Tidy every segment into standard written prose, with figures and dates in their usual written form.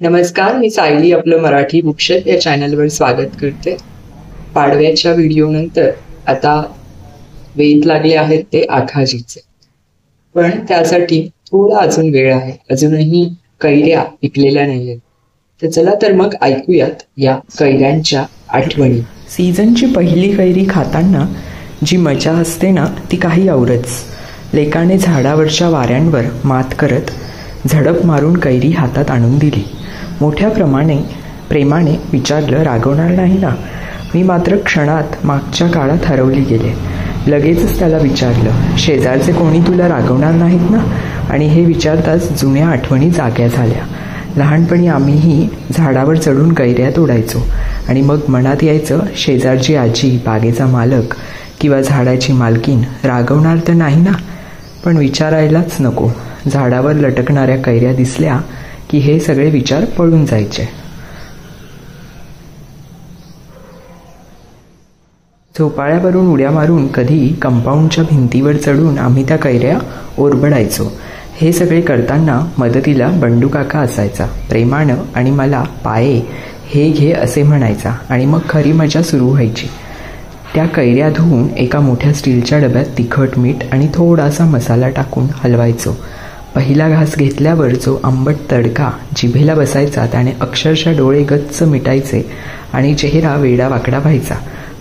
नमस्कार, मी सायली आपलं मराठी बुकशेल्फ या चॅनलवर स्वागत करते. पाडव्याच्या व्हिडिओनंतर आता वेध लागले आहेत ते आखाजीचे. पण त्यासाठी थोडा अजून वेळ आहे. अजूनही कैऱ्या पिकलेल्या नाहीयेत. तर चला तर मग ऐकूयात या कैऱ्यांच्या आठवणी. सीझनची पहिली कैरी खाताना जी मजा असते ना ती काही औरच. लेकाने झाडावरच्या वाऱ्यांवर मात करत झडप मारून कैरी हातात आणून दिली. मोठ्या प्रेमाने विचारलं, रागवणार नाही ना? मी मात्र क्षणात मागच्या काळात हरवली गेले. लगेचच त्याला विचारलं, शेजारचे कोणी तुला रागवणार नाहीत ना? आणि हे विचारताच जुन्या आठवणी जाग्या झाल्या. लहानपणी आम्हीही झाडावर चढून कैऱ्या तोडायचो आणि मग मनात यायचं, शेजारची आजी, बागेचा मालक किंवा झाडाची मालकीन रागवणार तर नाही ना? पण विचारायलाच नको. झाडावर लटकणाऱ्या कैऱ्या दिसल्या की हे सगळे विचार पळून जायचे. झोपाळ्यावरून उड्या मारून कधी कंपाऊंडच्या भिंतीवर चढून आम्ही त्या कैऱ्या ओरबडायचो. हे सगळे करताना मदतीला बंडू काका असायचा. प्रेमानं आणि मला पाये हे घे असे म्हणायचा आणि मग खरी मजा सुरू व्हायची. त्या कैऱ्या धुवून एका मोठ्या स्टीलच्या डब्यात तिखट, मीठ आणि थोडासा मसाला टाकून हलवायचो. पहिला घास घेतल्यावर जो आंबट तडका जिभेला बसायचा त्याने अक्षरशः डोळे गच्च मिटायचे आणि चेहरा वेडावाकडा व्हायचा.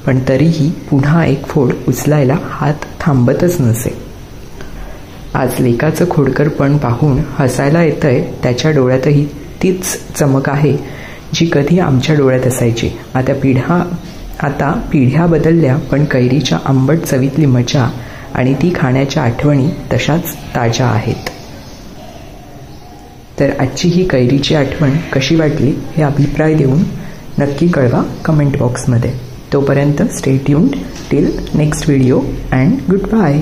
पण तरीही पुन्हा एक फोड उचलायला हात थांबतच नसे. आज लेकाचं खोडकरपण पाहून हसायला येतंय. त्याच्या डोळ्यातही तीच चमक आहे जी कधी आमच्या डोळ्यात असायची. आता पिढ्या बदलल्या, पण कैरीच्या आंबट चवीतली मजा आणि ती खाण्याच्या आठवणी तशाच ताज्या आहेत. तर आजची ही कैरीची आठवण कशी वाटली हे अभिप्राय देऊन नक्की कळवा कमेंट बॉक्समध्ये. तोपर्यंत stay tuned till next video and good bye.